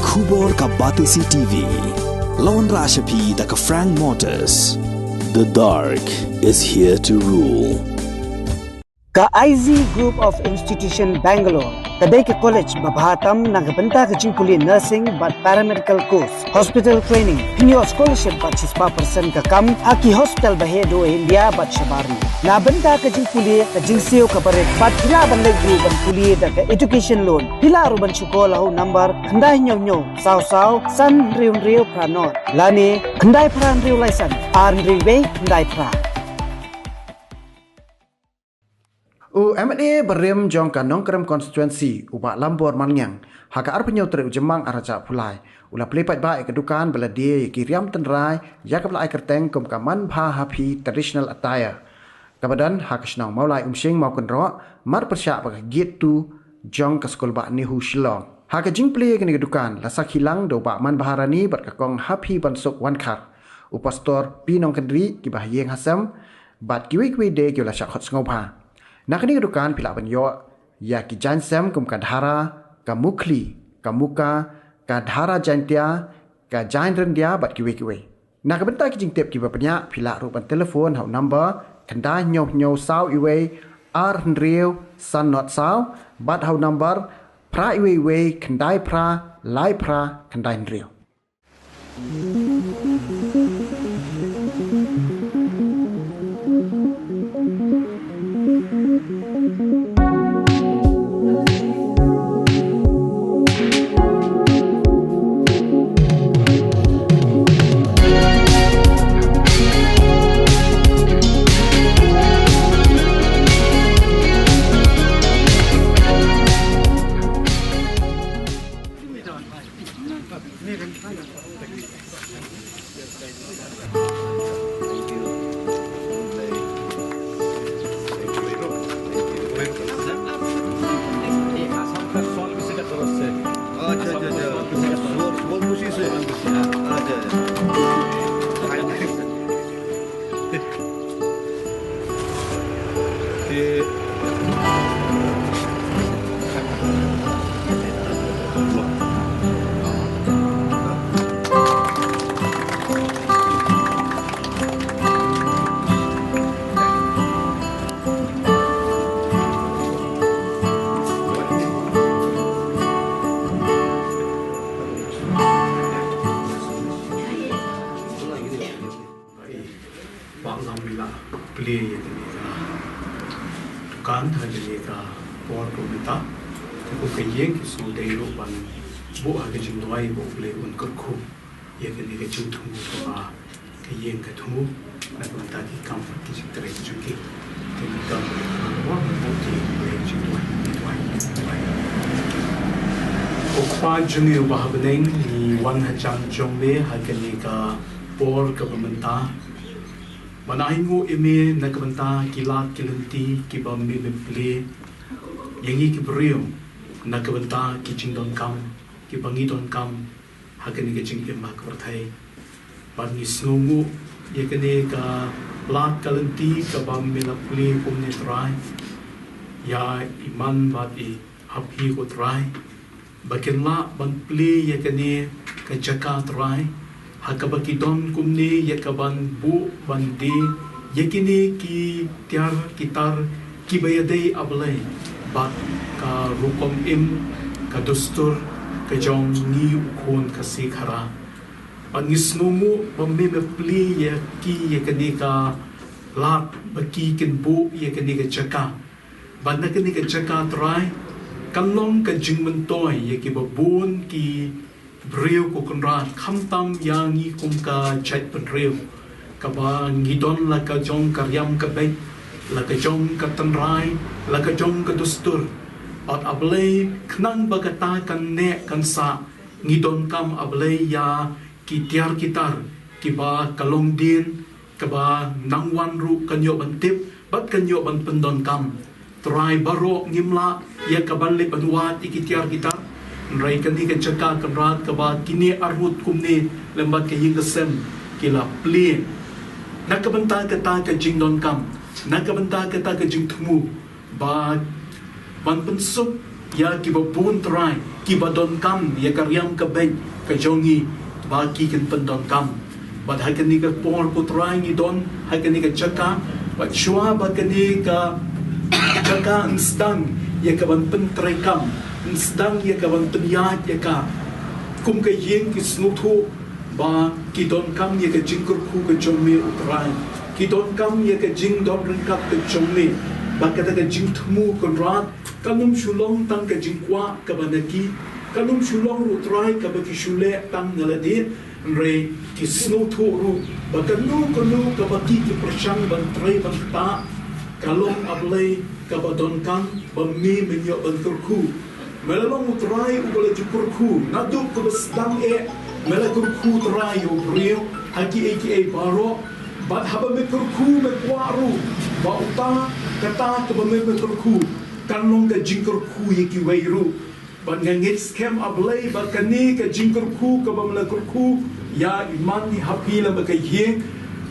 Kubor ka Batisi TV. Lawan Rashapi da ka Frank Motors. The dark is here to rule. Ka IZ Group of Institution Bangalore. Kadai ke college Manbhahatam nagabenta ke jingkuli nursing but paramedical course, hospital training, pinyo scholarship but 6% ka kam, aki hospital bahedo India but shabarni. Na benta ke jingkuli ke jingsio ka paret but pila bandai group ban kuli da ke education loan. Pila ruban syuko lahu number kandai nyo saw san riu pranot. Lani kandai pran riu laisan, ar riu kandai pra. MNA Riam jong ka nongkrem constituency ubak lambor mangyang haka arpenyo tre ujemang araja Plie ula plepat ba ke Dukan beladia ki Riam Tynrai ya ka ai kerteng kum ka Manbhahaphi traditional attire kabadan hak snang maulai umsing mau kenro mar persya ba gate tu jong ka skol ba ni hu Shillong haka jingple ke ni Dukan la sak hilang do ba Manbhaharani bat ka kong happy bansuk wan khar upastor pinong kendri ki bah yeng hasam bat kiwi de ki la syak hot ngopha nak ni Dukan pila banyo ya ki jansem kum kadhara ka mukli ka muka ka dhara jantia ka jain rendia bat kiwe nak benta ki jingtep ki bapnya pila rupan telefon hau number kanda nyo saw iwe ar hendriu san not saw bat hau number pra iwe kandai pra lai pra kandai hendriu Plie Dukan hari ka por komita ko kayeng so dei ro ban bo ha ke jing doi bo ple un ko khu ye ke ni ke chu thu ba kayeng ka thu na ko ta ki kam ki jing tre chu ki ke ni ka bo bo ti le chu doi ko kwa jung yu ba ba neng ni wan ha chang jong le ha ke ni ka por government Manahingo ime nakabanta kilat kilanti kiba mibimple yangi kibriyo nakabanta kichingdon kam kibangidon kam hakani kiching ima kabarthay bangi snungu yakani ka lat kalanti kaba milaple kumne try ya iman bat I happy ko try bakinla banple yakani ka jaka try hakabakidon kumni yakaban bu bandi yakini ki tiar kitar ki bayadei ablay bat ka rukom im ka dustur ka jong ni ukon ka sikhara pangisnumu bambe me pli yaki yakani ka lat baki kin bu yakani ka chaka banakani ka chaka try kalong ka jingmentoy yaki babun ki Brio ko kunrat khamtam yangi kum ka chat penrio kaba ngidon la ka jong ka Riam ka bay la ka jong ka Tynrai la ka jong ka dustur at ablay knang bagata kan ne kan sa ngidon kam ablay ya ki tiar kitar kiba kalong din kaba nangwan ru kanyo bantip bat kanyo ban pendon kam try baro ngimla ya kaban le banwat ikitiar kitar Rai kan ka chaka kamrat kaba kini arhut kumni lembat ka yingasem kila Plie nakabanta ka ta ka jingdon kam nakabanta ka ta ka jingtumu ba ban pensuk ya kiba bun trai kiba don kam ya ka riam ka ben ka jongi ba ki kan pen don kam ba ha kan ni ka por ko trai ni don ha kan ni ka chaka ba chua ba kan ni ka chaka instan ya ka ban pen trai kam instan ya ka ban pen ya ka kum ka yeng ki snu thu ba ki don kam ya ka jingkur khu ka jongi utrai ki don kam ya ka jing don rin kap ka jongi ba kata ka jing thmu kon rat kanum shulong tang ka jing kwa ka banaki kanum shulong ru trai ka ba ki shule tang ngaladi re ki snow thu ru ba kanu ka ba ki prashang ban trai ban ta kalong ablay ka ba don kan ba mi menyo ban kurku melalong trai u bala kurku nadu ka ba sedang mela kurku trai u brio haki aka baro ba haba me kurku me kwaru ba uta kata ka ba me kurku kanong ka jingkur ku yeki wairu ban ngangit scam ablay ba kani ka jingkur ku ka ba melakur ku ya iman ni happy la ba ka yeng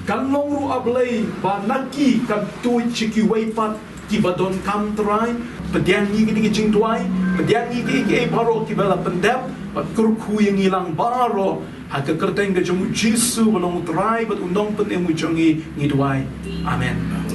kanong ru ablay ba naki kan tu chiki waifat ki ba don kam try pedian ni ki jing tuai pedian ni ki baro ki ba la pendap ba kurku yang hilang baro ha ka kerteng ka jong jisu balong try ba undong pen emu jongi ni tuai amen